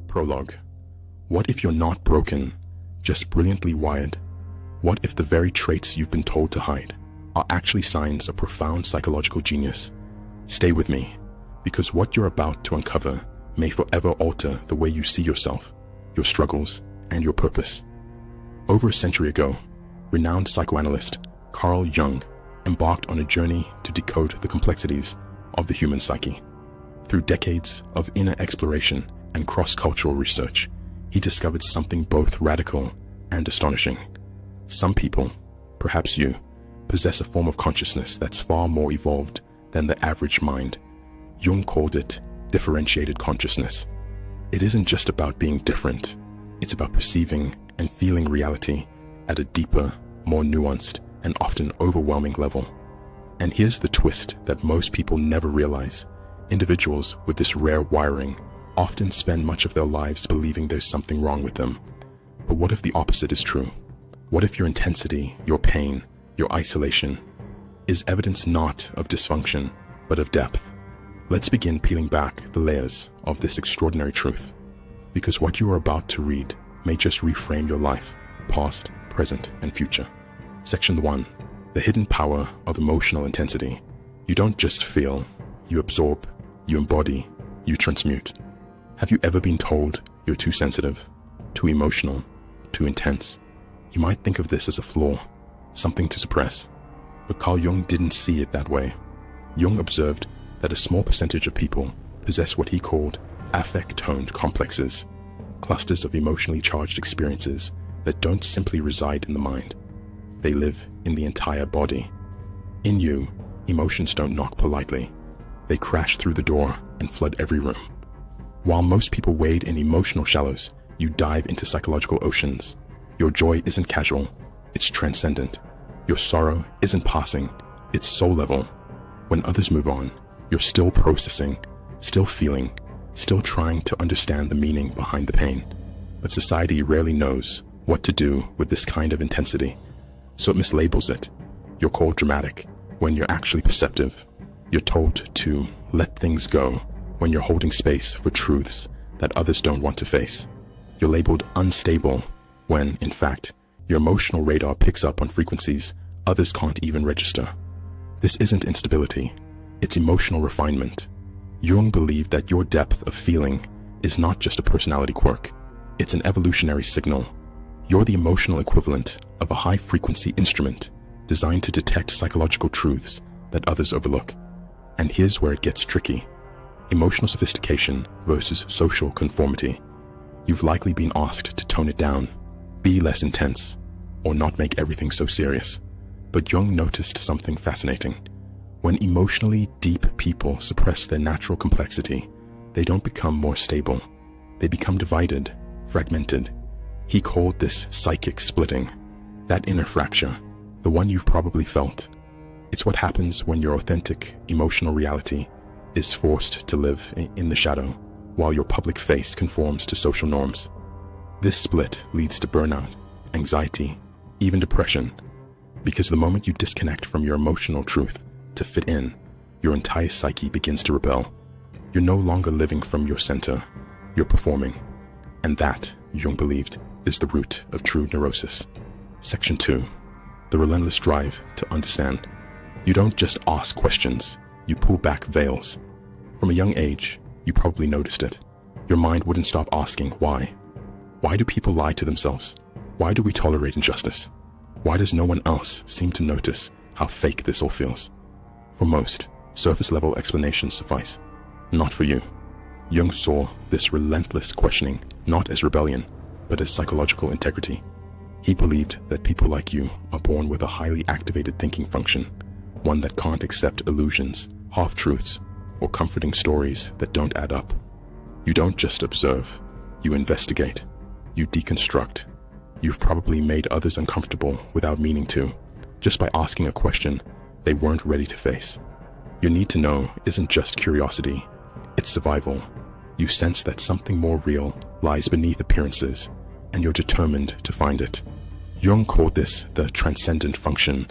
Prologue. What if you're not broken, just brilliantly wired? What if the very traits you've been told to hide are actually signs of profound psychological genius? Stay with me, because what you're about to uncover may forever alter the way you see yourself, your struggles, and your purpose. Over a century ago, renowned psychoanalyst Carl Jung embarked on a journey to decode the complexities of the human psyche. Through decades of inner exploration and cross-cultural research, he discovered something both radical and astonishing. Some people, perhaps you, possess a form of consciousness that's far more evolved than the average mind. Jung called it differentiated consciousness. It isn't just about being different, it's about perceiving and feeling reality at a deeper, more nuanced, and often overwhelming level. And here's the twist that most people never realize. Individuals with this rare wiring often spend much of their lives believing there's something wrong with them. But what if the opposite is true? What if your intensity, your pain, your isolation is evidence not of dysfunction, but of depth? Let's begin peeling back the layers of this extraordinary truth, because what you are about to read may just reframe your life, past, present, and future. Section 1. The hidden power of emotional intensity. You don't just feel, you absorb, you embody, you transmute. Have you ever been told you're too sensitive, too emotional, too intense? You might think of this as a flaw, something to suppress. But Carl Jung didn't see it that way. Jung observed that a small percentage of people possess what he called affect-toned complexes, clusters of emotionally charged experiences that don't simply reside in the mind. They live in the entire body. In you, emotions don't knock politely. They crash through the door and flood every room. While most people wade in emotional shallows, you dive into psychological oceans. Your joy isn't casual, it's transcendent. Your sorrow isn't passing, it's soul level. When others move on, you're still processing, still feeling, still trying to understand the meaning behind the pain. But society rarely knows what to do with this kind of intensity, so it mislabels it. You're called dramatic when you're actually perceptive. You're told to let things go when you're holding space for truths that others don't want to face. You're labeled unstable when, in fact, your emotional radar picks up on frequencies others can't even register. This isn't instability, it's emotional refinement. Jung believed that your depth of feeling is not just a personality quirk, it's an evolutionary signal. You're the emotional equivalent of a high-frequency instrument designed to detect psychological truths that others overlook. And here's where it gets tricky. Emotional sophistication versus social conformity. You've likely been asked to tone it down, be less intense, or not make everything so serious. But Jung noticed something fascinating. When emotionally deep people suppress their natural complexity, they don't become more stable. They become divided, fragmented. He called this psychic splitting, that inner fracture, the one you've probably felt. It's what happens when your authentic emotional reality is forced to live in the shadow, while your public face conforms to social norms. This split leads to burnout, anxiety, even depression, because the moment you disconnect from your emotional truth to fit in, your entire psyche begins to rebel. You're no longer living from your center, you're performing. And that, Jung believed, is the root of true neurosis. Section 2. The relentless drive to understand. You don't just ask questions, you pull back veils. From a young age, you probably noticed it. Your mind wouldn't stop asking why. Why do people lie to themselves? Why do we tolerate injustice? Why does no one else seem to notice how fake this all feels? For most, surface-level explanations suffice. Not for you. Jung saw this relentless questioning not as rebellion, but as psychological integrity. He believed that people like you are born with a highly activated thinking function, one that can't accept illusions, half-truths, or comforting stories that don't add up. You don't just observe, you investigate, you deconstruct. You've probably made others uncomfortable without meaning to, just by asking a question they weren't ready to face. Your need to know isn't just curiosity, it's survival. You sense that something more real lies beneath appearances, and you're determined to find it. Jung called this the transcendent function,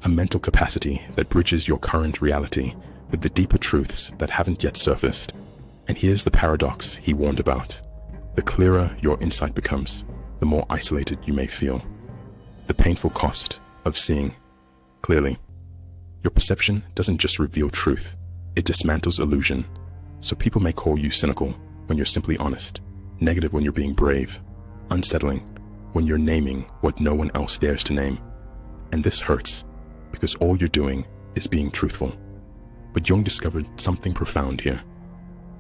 a mental capacity that bridges your current reality with the deeper truths that haven't yet surfaced. And here's the paradox he warned about. The clearer your insight becomes, the more isolated you may feel. The painful cost of seeing clearly. Your perception doesn't just reveal truth, it dismantles illusion. So people may call you cynical when you're simply honest, negative when you're being brave, unsettling when you're naming what no one else dares to name. And this hurts, because all you're doing is being truthful. But Jung discovered something profound here.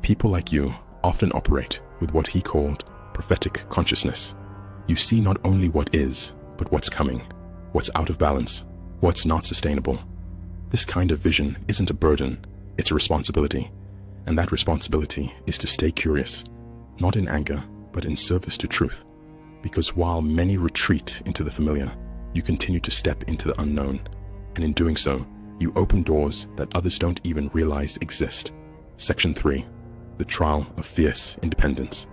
People like you often operate with what he called prophetic consciousness. You see not only what is, but what's coming, what's out of balance, what's not sustainable. This kind of vision isn't a burden, it's a responsibility. And that responsibility is to stay curious, not in anger, but in service to truth. Because while many retreat into the familiar, you continue to step into the unknown. And in doing so, you open doors that others don't even realize exist. Section 3. The Trial of Fierce Independence.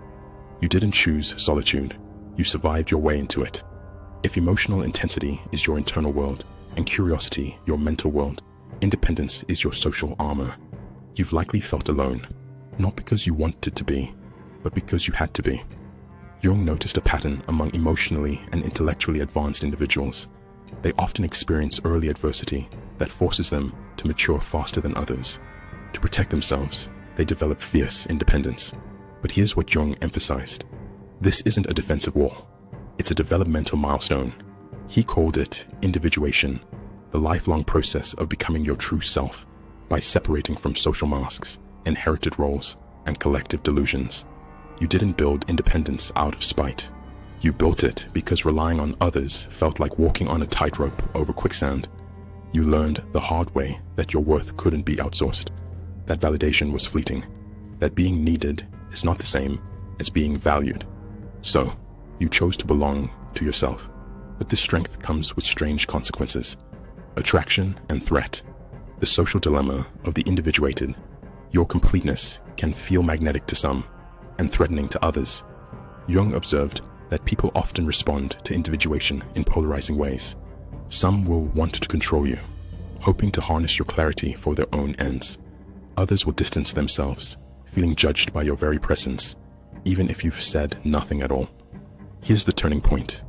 You didn't choose solitude, you survived your way into it. If emotional intensity is your internal world, and curiosity your mental world, independence is your social armor. You've likely felt alone, not because you wanted to be, but because you had to be. Jung noticed a pattern among emotionally and intellectually advanced individuals. They often experience early adversity that forces them to mature faster than others. To protect themselves, they develop fierce independence. But here's what Jung emphasized. This isn't a defensive wall. It's a developmental milestone. He called it individuation, the lifelong process of becoming your true self by separating from social masks, inherited roles, and collective delusions. You didn't build independence out of spite. You built it because relying on others felt like walking on a tightrope over quicksand. You learned the hard way that your worth couldn't be outsourced, that validation was fleeting, that being needed is not the same as being valued. So, you chose to belong to yourself. But this strength comes with strange consequences. Attraction and threat. The social dilemma of the individuated. Your completeness can feel magnetic to some and threatening to others. Jung observed that people often respond to individuation in polarizing ways. Some will want to control you, hoping to harness your clarity for their own ends. Others will distance themselves, feeling judged by your very presence, even if you've said nothing at all. Here's the turning point.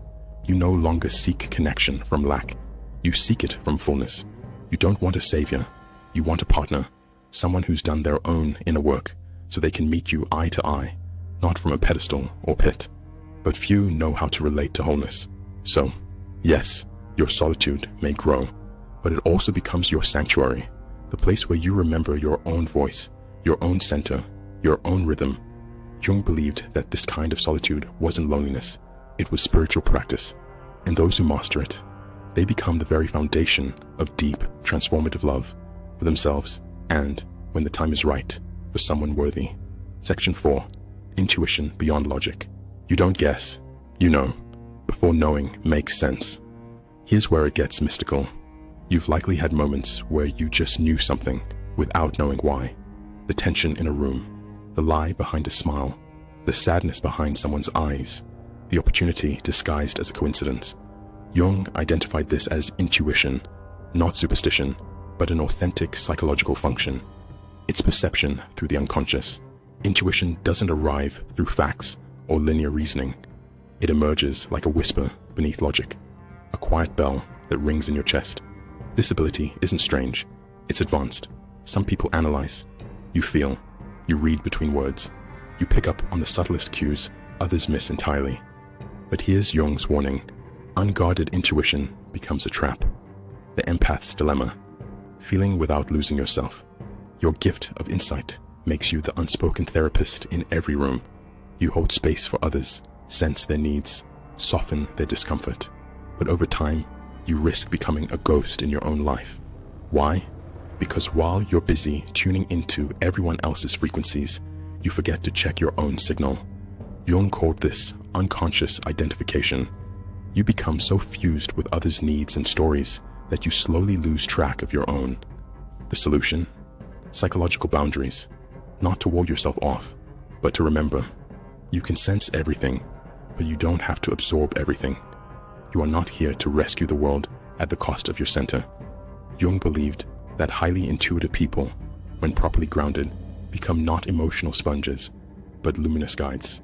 You no longer seek connection from lack. You seek it from fullness. You don't want a savior. You want a partner, someone who's done their own inner work so they can meet you eye to eye, not from a pedestal or pit. But few know how to relate to wholeness. So, yes, your solitude may grow, but it also becomes your sanctuary, the place where you remember your own voice, your own center, your own rhythm. Jung believed that this kind of solitude wasn't loneliness, it was spiritual practice, and those who master it, they become the very foundation of deep, transformative love for themselves and, when the time is right, for someone worthy. Section 4. Intuition beyond logic. You don't guess, you know, before knowing makes sense. Here's where it gets mystical. You've likely had moments where you just knew something without knowing why. The tension in a room, the lie behind a smile, the sadness behind someone's eyes, the opportunity disguised as a coincidence. Jung identified this as intuition, not superstition, but an authentic psychological function. It's perception through the unconscious. Intuition doesn't arrive through facts or linear reasoning. It emerges like a whisper beneath logic, a quiet bell that rings in your chest. This ability isn't strange, it's advanced. Some people analyze. You feel, you read between words, you pick up on the subtlest cues others miss entirely. But here's Jung's warning. Unguarded intuition becomes a trap. The empath's dilemma. Feeling without losing yourself. Your gift of insight makes you the unspoken therapist in every room. You hold space for others, sense their needs, soften their discomfort. But over time, you risk becoming a ghost in your own life. Why? Because while you're busy tuning into everyone else's frequencies, you forget to check your own signal. Jung called this unconscious identification. You become so fused with others' needs and stories that you slowly lose track of your own. The solution? Psychological boundaries. Not to wall yourself off, but to remember. You can sense everything, but you don't have to absorb everything. You are not here to rescue the world at the cost of your center. Jung believed that highly intuitive people, when properly grounded, become not emotional sponges, but luminous guides.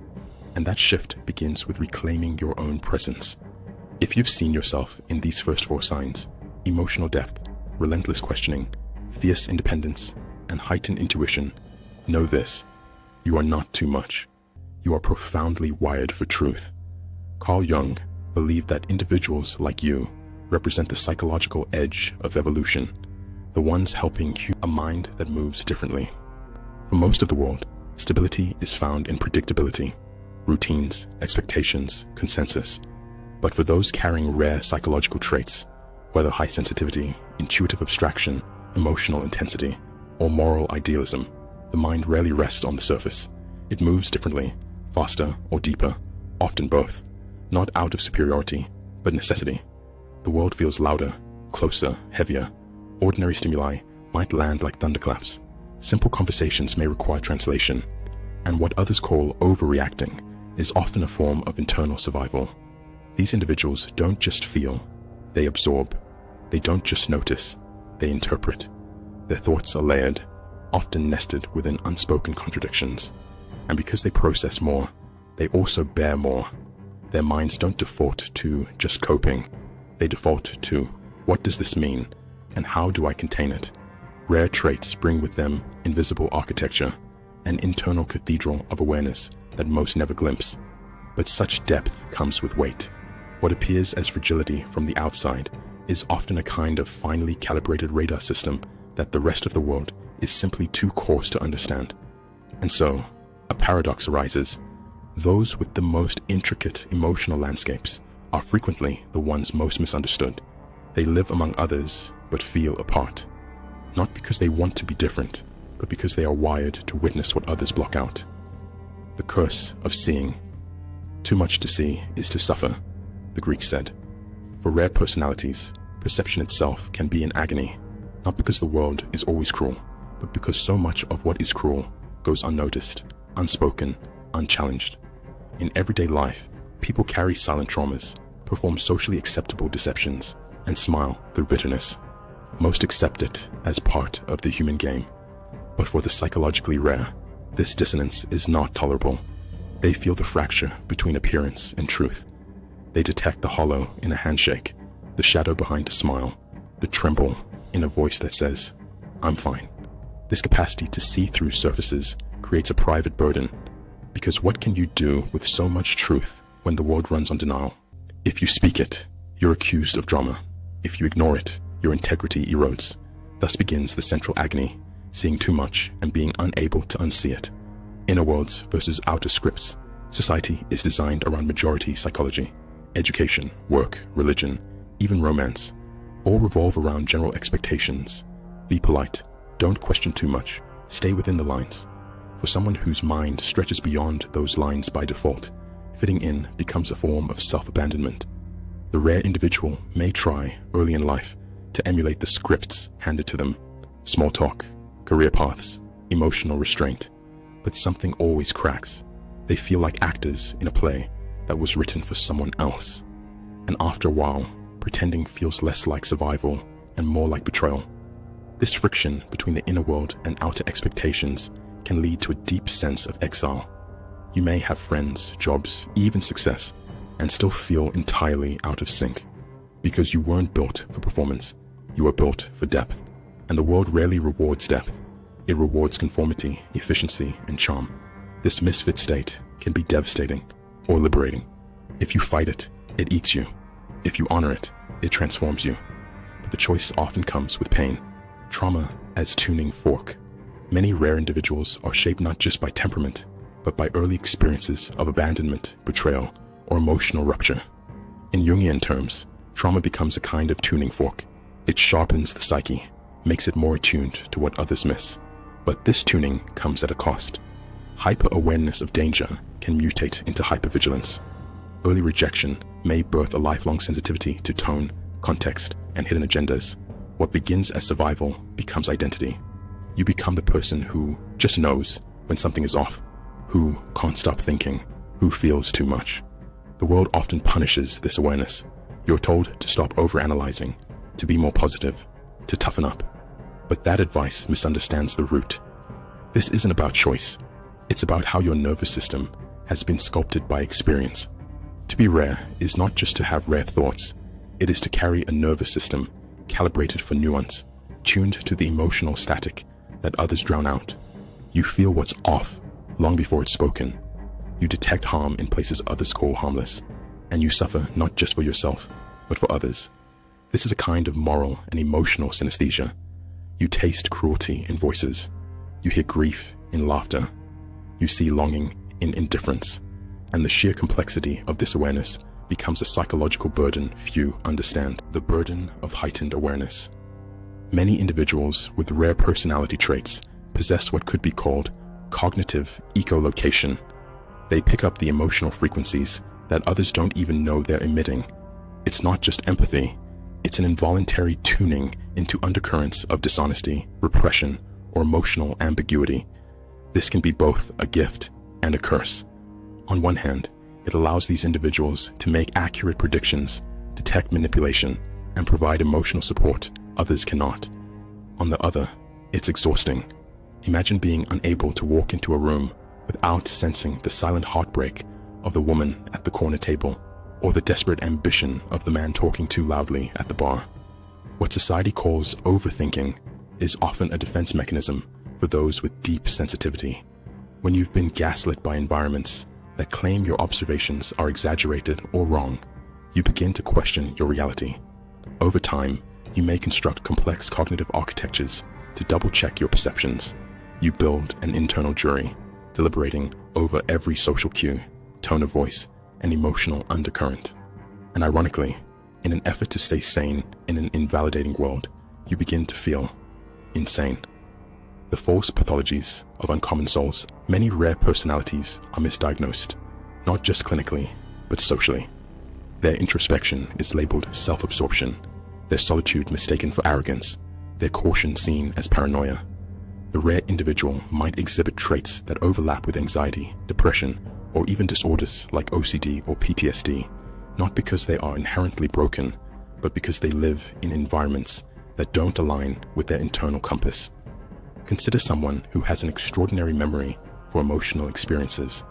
And that shift begins with reclaiming your own presence. If you've seen yourself in these first 4 signs, emotional depth, relentless questioning, fierce independence, and heightened intuition, know this: you are not too much. You are profoundly wired for truth. Carl Jung believed that individuals like you represent the psychological edge of evolution, the ones helping a mind that moves differently. For most of the world, stability is found in predictability, routines, expectations, consensus. But for those carrying rare psychological traits, whether high sensitivity, intuitive abstraction, emotional intensity, or moral idealism, the mind rarely rests on the surface. It moves differently, faster or deeper, often both, not out of superiority, but necessity. The world feels louder, closer, heavier. Ordinary stimuli might land like thunderclaps. Simple conversations may require translation, and what others call overreacting is often a form of internal survival. These individuals don't just feel, they absorb. They don't just notice, they interpret. Their thoughts are layered, often nested within unspoken contradictions. And because they process more, they also bear more. Their minds don't default to just coping. They default to, what does this mean, and how do I contain it? Rare traits bring with them invisible architecture, an internal cathedral of awareness that most never glimpse. But such depth comes with weight. What appears as fragility from the outside is often a kind of finely calibrated radar system that the rest of the world is simply too coarse to understand. And so, a paradox arises. Those with the most intricate emotional landscapes are frequently the ones most misunderstood. They live among others, but feel apart. Not because they want to be different, but because they are wired to witness what others block out. The curse of seeing. Too much to see is to suffer, the Greeks said. For rare personalities, perception itself can be an agony, not because the world is always cruel, but because so much of what is cruel goes unnoticed, unspoken, unchallenged. In everyday life, people carry silent traumas, perform socially acceptable deceptions, and smile through bitterness. Most accept it as part of the human game. But for the psychologically rare, this dissonance is not tolerable. They feel the fracture between appearance and truth. They detect the hollow in a handshake, the shadow behind a smile, the tremble in a voice that says, "I'm fine." This capacity to see through surfaces creates a private burden, because what can you do with so much truth when the world runs on denial? If you speak it, you're accused of drama. If you ignore it, your integrity erodes. Thus begins the central agony, seeing too much and being unable to unsee it. Inner worlds versus outer scripts. Society is designed around majority psychology. Education, work, religion, even romance, all revolve around general expectations. Be polite, don't question too much, stay within the lines. For someone whose mind stretches beyond those lines by default, fitting in becomes a form of self-abandonment. The rare individual may try, early in life, to emulate the scripts handed to them: small talk, career paths, emotional restraint. But something always cracks. They feel like actors in a play that was written for someone else. And after a while, pretending feels less like survival and more like betrayal. This friction between the inner world and outer expectations can lead to a deep sense of exile. You may have friends, jobs, even success, and still feel entirely out of sync. Because you weren't built for performance, you were built for depth. And the world rarely rewards depth. It rewards conformity, efficiency, and charm. This misfit state can be devastating or liberating. If you fight it, it eats you. If you honor it, it transforms you. But the choice often comes with pain. Trauma as tuning fork. Many rare individuals are shaped not just by temperament, but by early experiences of abandonment, betrayal, or emotional rupture. In Jungian terms, trauma becomes a kind of tuning fork. It sharpens the psyche, makes it more attuned to what others miss. But this tuning comes at a cost. Hyper-awareness of danger can mutate into hypervigilance. Early rejection may birth a lifelong sensitivity to tone, context, and hidden agendas. What begins as survival becomes identity. You become the person who just knows when something is off, who can't stop thinking, who feels too much. The world often punishes this awareness. You're told to stop overanalyzing, to be more positive, to toughen up. But that advice misunderstands the root. This isn't about choice. It's about how your nervous system has been sculpted by experience. To be rare is not just to have rare thoughts, it is to carry a nervous system calibrated for nuance, tuned to the emotional static that others drown out. You feel what's off long before it's spoken. You detect harm in places others call harmless, and you suffer not just for yourself, but for others. This is a kind of moral and emotional synesthesia. You taste cruelty in voices. You hear grief in laughter. You see longing in indifference. And the sheer complexity of this awareness becomes a psychological burden few understand, the burden of heightened awareness. Many individuals with rare personality traits possess what could be called cognitive echolocation. They pick up the emotional frequencies that others don't even know they're emitting. It's not just empathy, it's an involuntary tuning into undercurrents of dishonesty, repression, or emotional ambiguity. This can be both a gift and a curse. On one hand, it allows these individuals to make accurate predictions, detect manipulation, and provide emotional support others cannot. On the other, it's exhausting. Imagine being unable to walk into a room without sensing the silent heartbreak of the woman at the corner table, or the desperate ambition of the man talking too loudly at the bar. What society calls overthinking is often a defense mechanism for those with deep sensitivity. When you've been gaslit by environments that claim your observations are exaggerated or wrong, you begin to question your reality. Over time, you may construct complex cognitive architectures to double-check your perceptions. You build an internal jury, deliberating over every social cue, tone of voice, and emotional undercurrent. And ironically, in an effort to stay sane in an invalidating world, you begin to feel insane. The false pathologies of uncommon souls. Many rare personalities are misdiagnosed, not just clinically, but socially. Their introspection is labeled self-absorption, their solitude mistaken for arrogance, their caution seen as paranoia. The rare individual might exhibit traits that overlap with anxiety, depression, or even disorders like OCD or PTSD, not because they are inherently broken, but because they live in environments that don't align with their internal compass. Consider someone who has an extraordinary memory for emotional experiences.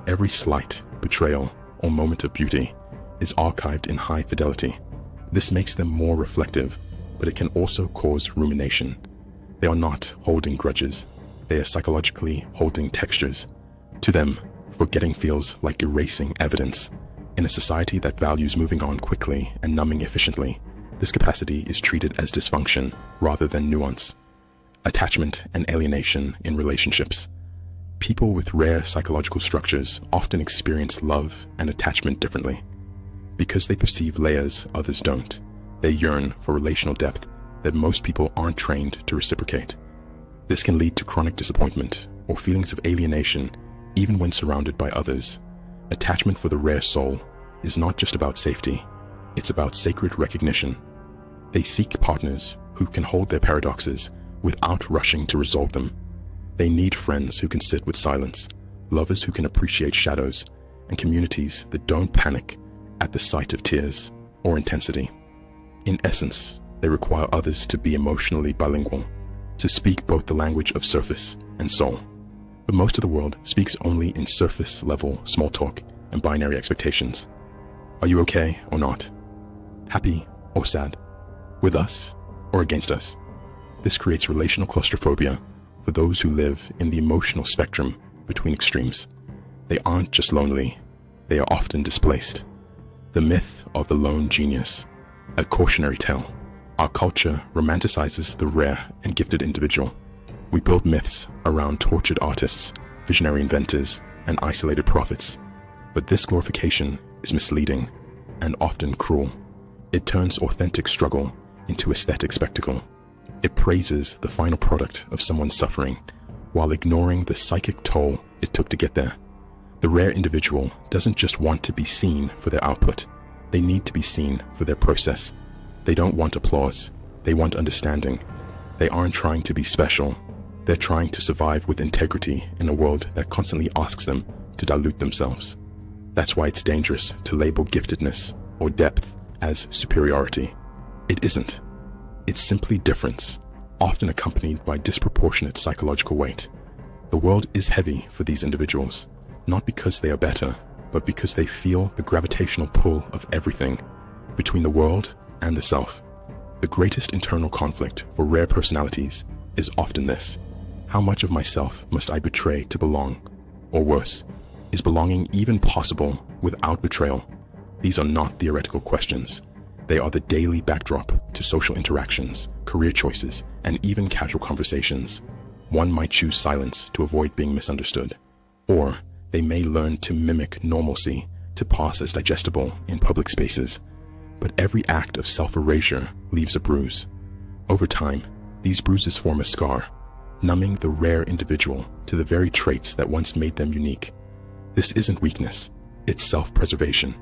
Every slight, betrayal, or moment of beauty is archived in high fidelity. This makes them more reflective, but it can also cause rumination. They are not holding grudges. They are psychologically holding textures. To them, forgetting feels like erasing evidence. In a society that values moving on quickly and numbing efficiently, this capacity is treated as dysfunction rather than nuance. Attachment and alienation in relationships. People with rare psychological structures often experience love and attachment differently. Because they perceive layers others don't, they yearn for relational depth that most people aren't trained to reciprocate. This can lead to chronic disappointment or feelings of alienation even when surrounded by others. Attachment for the rare soul is not just about safety, it's about sacred recognition. They seek partners who can hold their paradoxes without rushing to resolve them. They need friends who can sit with silence, lovers who can appreciate shadows, and communities that don't panic at the sight of tears or intensity. In essence, they require others to be emotionally bilingual, to speak both the language of surface and soul. But most of the world speaks only in surface-level small talk and binary expectations. Are you okay or not? Happy or sad? With us or against us? This creates relational claustrophobia for those who live in the emotional spectrum between extremes. They aren't just lonely, they are often displaced. The myth of the lone genius, a cautionary tale. Our culture romanticizes the rare and gifted individual. We build myths around tortured artists, visionary inventors, and isolated prophets. But this glorification is misleading and often cruel. It turns authentic struggle into aesthetic spectacle. It praises the final product of someone's suffering while ignoring the psychic toll it took to get there. The rare individual doesn't just want to be seen for their output. They need to be seen for their process. They don't want applause. They want understanding. They aren't trying to be special. They're trying to survive with integrity in a world that constantly asks them to dilute themselves. That's why it's dangerous to label giftedness or depth as superiority. It isn't. It's simply difference, often accompanied by disproportionate psychological weight. The world is heavy for these individuals. not because they are better, but because they feel the gravitational pull of everything between the world and the self. The greatest internal conflict for rare personalities is often this: how much of myself must I betray to belong? Or worse, is belonging even possible without betrayal? These are not theoretical questions. They are the daily backdrop to social interactions, career choices, and even casual conversations. One might choose silence to avoid being misunderstood, or they may learn to mimic normalcy to pass as digestible in public spaces. But every act of self-erasure leaves a bruise. Over time, these bruises form a scar, numbing the rare individual to the very traits that once made them unique. This isn't weakness, it's self-preservation.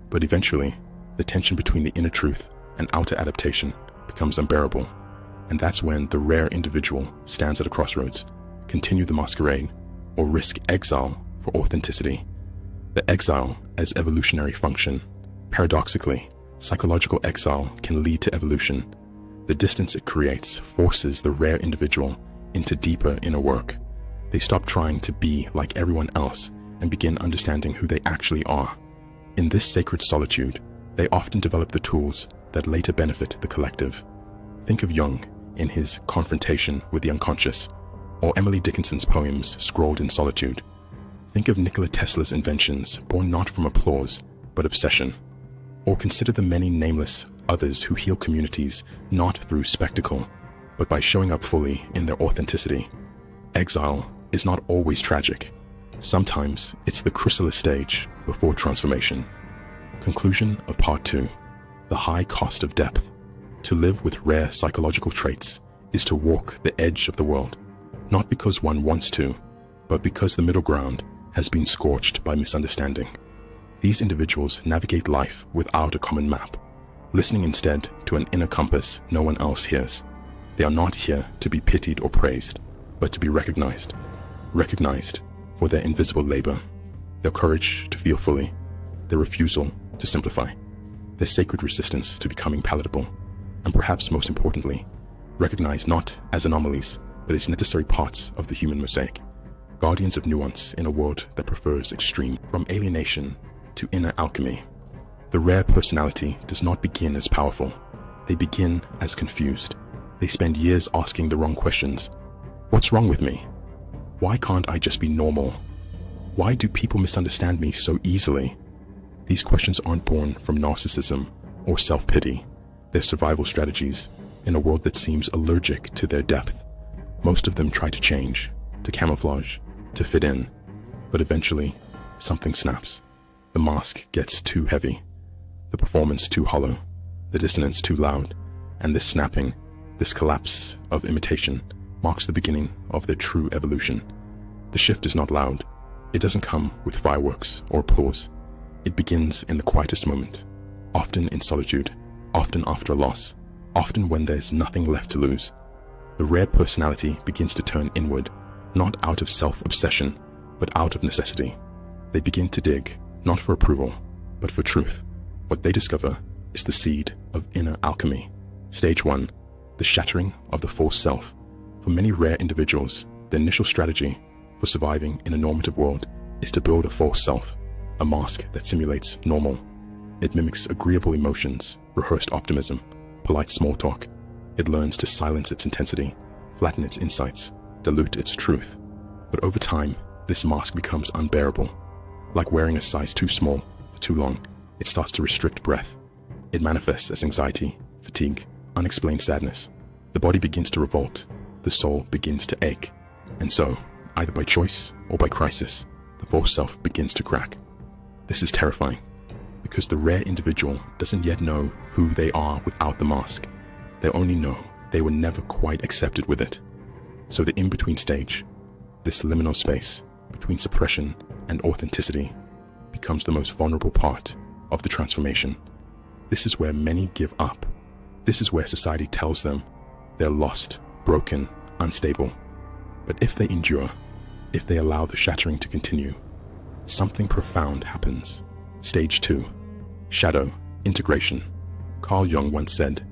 But eventually, the tension between the inner truth and outer adaptation becomes unbearable. And that's when the rare individual stands at a crossroads: continue the masquerade, or risk exile for authenticity. The exile as evolutionary function. Paradoxically, psychological exile can lead to evolution. The distance it creates forces the rare individual into deeper inner work. They stop trying to be like everyone else and begin understanding who they actually are. In this sacred solitude, they often develop the tools that later benefit the collective. Think of Jung in his confrontation with the unconscious, or Emily Dickinson's poems scrawled in solitude. Think of Nikola Tesla's inventions born not from applause, but obsession. Or consider the many nameless others who heal communities not through spectacle, but by showing up fully in their authenticity. Exile is not always tragic. Sometimes it's the chrysalis stage before transformation. Conclusion of Part 2. The high cost of depth. To live with rare psychological traits is to walk the edge of the world, not because one wants to, but because the middle ground has been scorched by misunderstanding. These individuals navigate life without a common map, listening instead to an inner compass no one else hears. They are not here to be pitied or praised, but to be recognized. Recognized for their invisible labor, their courage to feel fully, their refusal to simplify, their sacred resistance to becoming palatable, and perhaps most importantly, recognized not as anomalies, but as necessary parts of the human mosaic. Guardians of nuance in a world that prefers extreme, from alienation to inner alchemy. The rare personality does not begin as powerful. They begin as confused. They spend years asking the wrong questions. What's wrong with me? Why can't I just be normal? Why do people misunderstand me so easily? These questions aren't born from narcissism or self-pity. They're survival strategies in a world that seems allergic to their depth. Most of them try to change, to camouflage, to fit in, but eventually something snaps. The mask gets too heavy, the performance too hollow, the dissonance too loud, and this snapping, this collapse of imitation marks the beginning of their true evolution. The shift is not loud. It doesn't come with fireworks or applause. It begins in the quietest moment, often in solitude, often after a loss, often when there's nothing left to lose. The rare personality begins to turn inward, not out of self-obsession, but out of necessity. They begin to dig, not for approval, but for truth. What they discover is the seed of inner alchemy. Stage 1, the shattering of the false self. For many rare individuals, the initial strategy for surviving in a normative world is to build a false self, a mask that simulates normal. It mimics agreeable emotions, rehearsed optimism, polite small talk. It learns to silence its intensity, flatten its insights, dilute its truth. But over time, this mask becomes unbearable. Like wearing a size too small for too long, it starts to restrict breath. It manifests as anxiety, fatigue, unexplained sadness. The body begins to revolt, the soul begins to ache. And so, either by choice or by crisis, the false self begins to crack. This is terrifying, because the rare individual doesn't yet know who they are without the mask. They only know they were never quite accepted with it. So the in-between stage, this liminal space between suppression and authenticity, becomes the most vulnerable part of the transformation. This is where many give up. This is where society tells them they're lost, broken, unstable. But if they endure, if they allow the shattering to continue, something profound happens. Stage 2, shadow, integration. Carl Jung once said,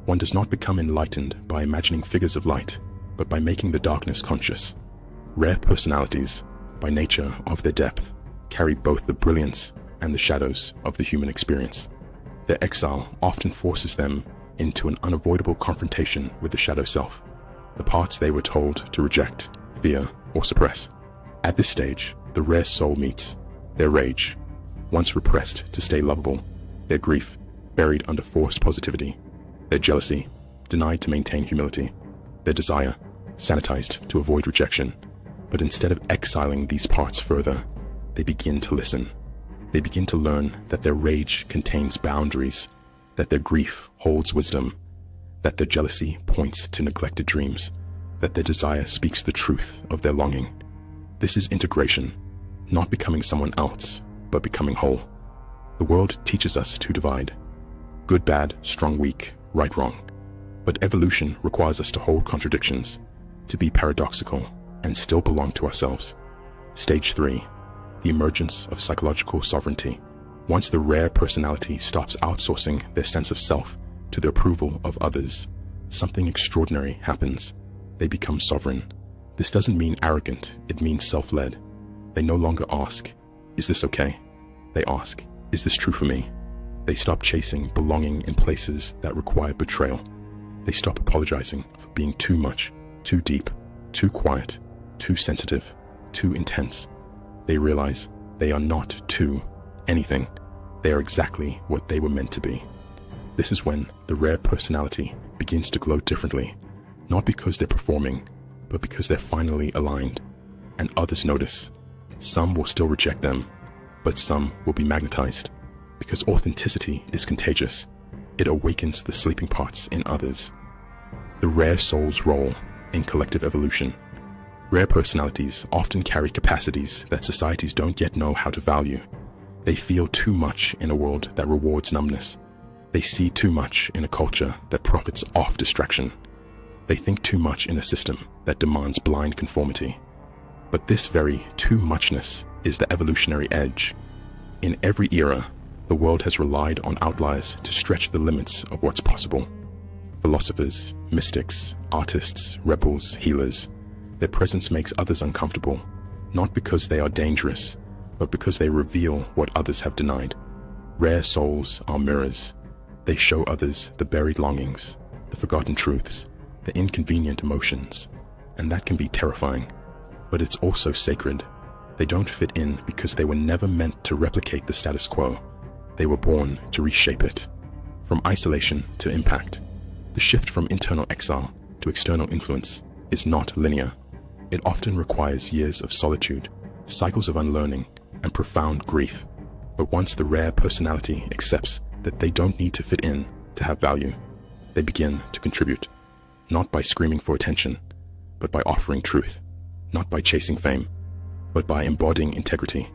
"One does not become enlightened by imagining figures of light, but by making the darkness conscious." Rare personalities by nature of their depth, carry both the brilliance and the shadows of the human experience. Their exile often forces them into an unavoidable confrontation with the shadow self, the parts they were told to reject, fear, or suppress. At this stage, the rare soul meets their rage, once repressed to stay lovable, their grief, buried under forced positivity, their jealousy, denied to maintain humility, their desire, sanitized to avoid rejection. But instead of exiling these parts further, they begin to listen. They begin to learn that their rage contains boundaries, that their grief holds wisdom, that their jealousy points to neglected dreams, that their desire speaks the truth of their longing. This is integration, not becoming someone else, but becoming whole. The world teaches us to divide. Good, bad, strong, weak, right, wrong. But evolution requires us to hold contradictions, to be paradoxical, and still belong to ourselves. Stage 3. The emergence of psychological sovereignty. Once the rare personality stops outsourcing their sense of self to the approval of others, something extraordinary happens. They become sovereign. This doesn't mean arrogant, it means self-led. They no longer ask, "Is this okay?" They ask, "Is this true for me?" They stop chasing belonging in places that require betrayal. They stop apologizing for being too much, too deep, too quiet, too sensitive, too intense. They realize they are not too anything. They are exactly what they were meant to be. This is when the rare personality begins to glow differently, not because they're performing, but because they're finally aligned, and others notice. Some will still reject them, but some will be magnetized, because authenticity is contagious. It awakens the sleeping parts in others. The rare soul's role in collective evolution. Rare personalities often carry capacities that societies don't yet know how to value. They feel too much in a world that rewards numbness. They see too much in a culture that profits off distraction. They think too much in a system that demands blind conformity. But this very too muchness is the evolutionary edge. In every era, the world has relied on outliers to stretch the limits of what's possible. Philosophers, mystics, artists, rebels, healers. Their presence makes others uncomfortable, not because they are dangerous, but because they reveal what others have denied. Rare souls are mirrors. They show others the buried longings, the forgotten truths, the inconvenient emotions, and that can be terrifying. But it's also sacred. They don't fit in because they were never meant to replicate the status quo. They were born to reshape it. From isolation to impact, the shift from internal exile to external influence is not linear. It often requires years of solitude, cycles of unlearning, and profound grief. But once the rare personality accepts that they don't need to fit in to have value, they begin to contribute, not by screaming for attention, but by offering truth, not by chasing fame, but by embodying integrity.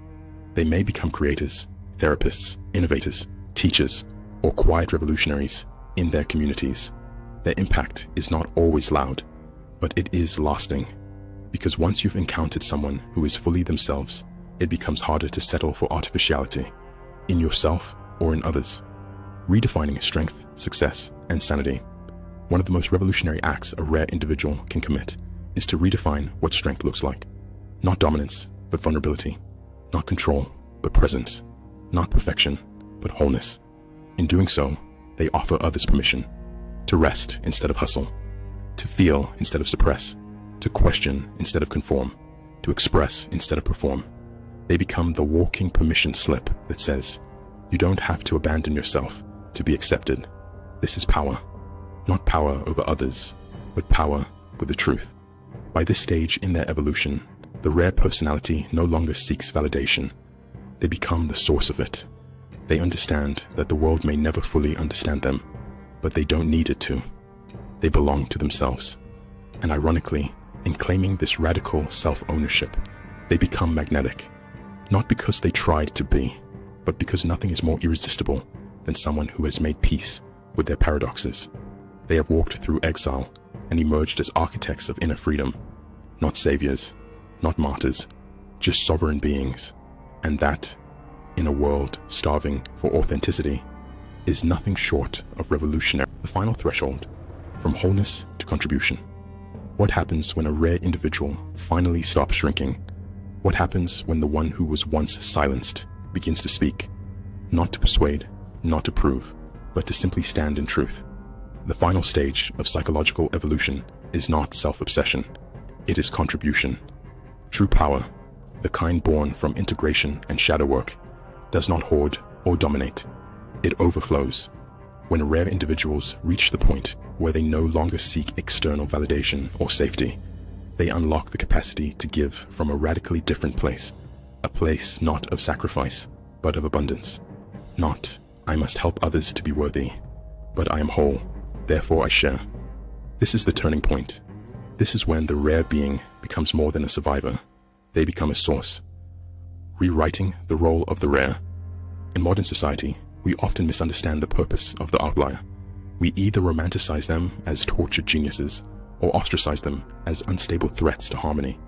They may become creators, therapists, innovators, teachers, or quiet revolutionaries in their communities. Their impact is not always loud, but it is lasting. Because once you've encountered someone who is fully themselves, it becomes harder to settle for artificiality, in yourself or in others. Redefining strength, success, and sanity. One of the most revolutionary acts a rare individual can commit is to redefine what strength looks like. Not dominance, but vulnerability. Not control, but presence. Not perfection, but wholeness. In doing so, they offer others permission to rest instead of hustle, to feel instead of suppress, to question instead of conform, to express instead of perform. They become the walking permission slip that says, you don't have to abandon yourself to be accepted. This is power. Not power over others, but power with the truth. By this stage in their evolution, the rare personality no longer seeks validation. They become the source of it. They understand that the world may never fully understand them, but they don't need it to. They belong to themselves. And ironically, in claiming this radical self-ownership, they become magnetic. Not because they tried to be, but because nothing is more irresistible than someone who has made peace with their paradoxes. They have walked through exile and emerged as architects of inner freedom, not saviors, not martyrs, just sovereign beings. And that, in a world starving for authenticity, is nothing short of revolutionary. The final threshold, from wholeness to contribution. What happens when a rare individual finally stops shrinking, What happens when the one who was once silenced begins to speak? Not to persuade, not to prove, but to simply stand in truth. The final stage of psychological evolution is not self-obsession, it is contribution. True power, the kind born from integration and shadow work, does not hoard or dominate. It overflows. When rare individuals reach the point where they no longer seek external validation or safety, they unlock the capacity to give from a radically different place, a place not of sacrifice, but of abundance. Not, I must help others to be worthy, but I am whole, therefore I share. This is the turning point. This is when the rare being becomes more than a survivor. They become a source. Rewriting the role of the rare. In modern society, we often misunderstand the purpose of the outlier. We either romanticize them as tortured geniuses or ostracize them as unstable threats to harmony.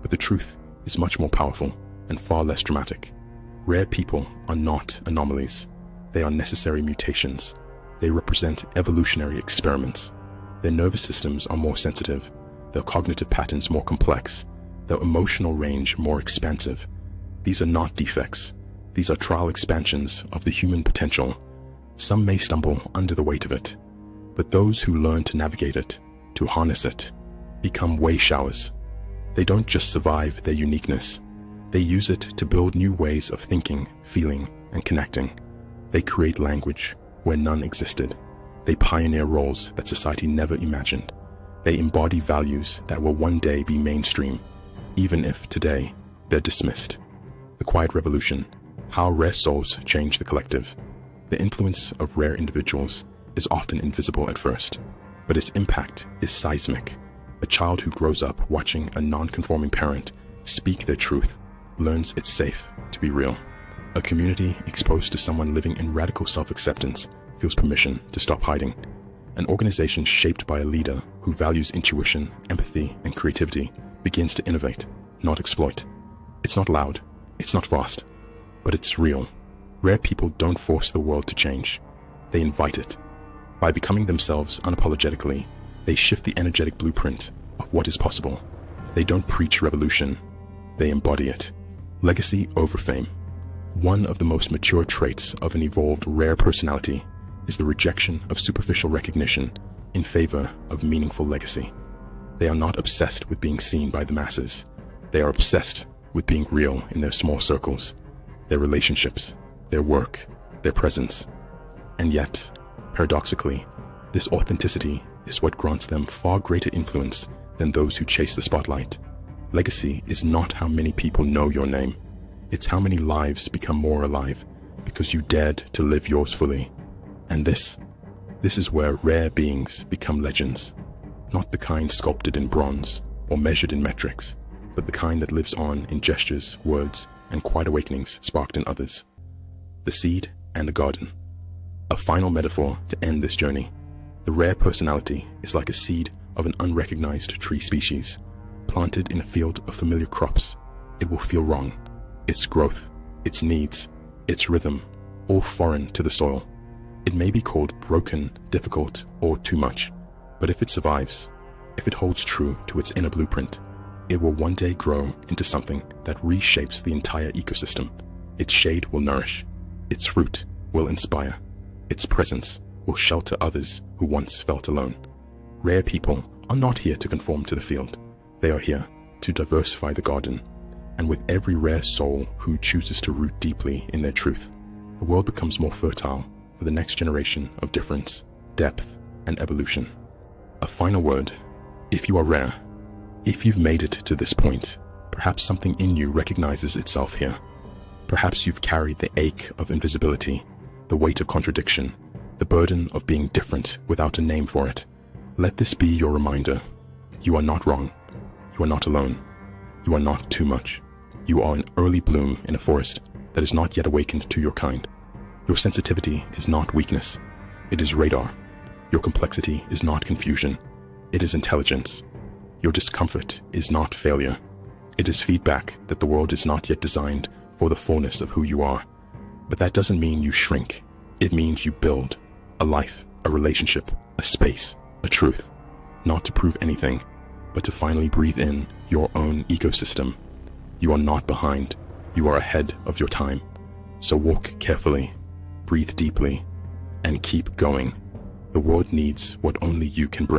But the truth is much more powerful and far less dramatic. Rare people are not anomalies. They are necessary mutations. They represent evolutionary experiments. Their nervous systems are more sensitive, their cognitive patterns more complex, their emotional range more expansive. These are not defects. These are trial expansions of the human potential. Some may stumble under the weight of it, but those who learn to navigate it, to harness it, become way showers. They don't just survive their uniqueness. They use it to build new ways of thinking, feeling, and connecting. They create language where none existed. They pioneer roles that society never imagined. They embody values that will one day be mainstream, even if today they're dismissed. The Quiet Revolution, how rare souls change the collective. The influence of rare individuals is often invisible at first, but its impact is seismic. A child who grows up watching a non-conforming parent speak their truth learns it's safe to be real. A community exposed to someone living in radical self-acceptance feels permission to stop hiding. An organization shaped by a leader who values intuition, empathy, and creativity begins to innovate, not exploit. It's not loud, it's not fast, but it's real. Rare people don't force the world to change. They invite it. By becoming themselves unapologetically, they shift the energetic blueprint of what is possible. They don't preach revolution, they embody it. Legacy over fame. One of the most mature traits of an evolved rare personality is the rejection of superficial recognition in favor of meaningful legacy. They are not obsessed with being seen by the masses. They are obsessed with being real in their small circles, their relationships, their work, their presence. And yet, paradoxically, this authenticity is what grants them far greater influence than those who chase the spotlight. Legacy is not how many people know your name. It's how many lives become more alive because you dared to live yours fully. And this is where rare beings become legends. Not the kind sculpted in bronze or measured in metrics, but the kind that lives on in gestures, words, and quiet awakenings sparked in others. The seed and the garden. A final metaphor to end this journey. The rare personality is like a seed of an unrecognized tree species. Planted in a field of familiar crops, it will feel wrong. Its growth, its needs, its rhythm, all foreign to the soil. It may be called broken, difficult, or too much, but if it survives, if it holds true to its inner blueprint, it will one day grow into something that reshapes the entire ecosystem. Its shade will nourish, its fruit will inspire, its presence will shelter others who once felt alone. Rare people are not here to conform to the field. They are here to diversify the garden. And with every rare soul who chooses to root deeply in their truth, the world becomes more fertile for the next generation of difference, depth, and evolution. A final word. If you are rare, if you've made it to this point, perhaps something in you recognizes itself here. Perhaps you've carried the ache of invisibility, the weight of contradiction, the burden of being different without a name for it. Let this be your reminder. You are not wrong. You are not alone. You are not too much. You are an early bloom in a forest that is not yet awakened to your kind. Your sensitivity is not weakness. It is radar. Your complexity is not confusion. It is intelligence. Your discomfort is not failure. It is feedback that the world is not yet designed for the fullness of who you are. But that doesn't mean you shrink. It means you build a life, a relationship, a space, a truth, not to prove anything, but to finally breathe in your own ecosystem. You are not behind. You are ahead of your time. So walk carefully, breathe deeply, and keep going. The world needs what only you can bring.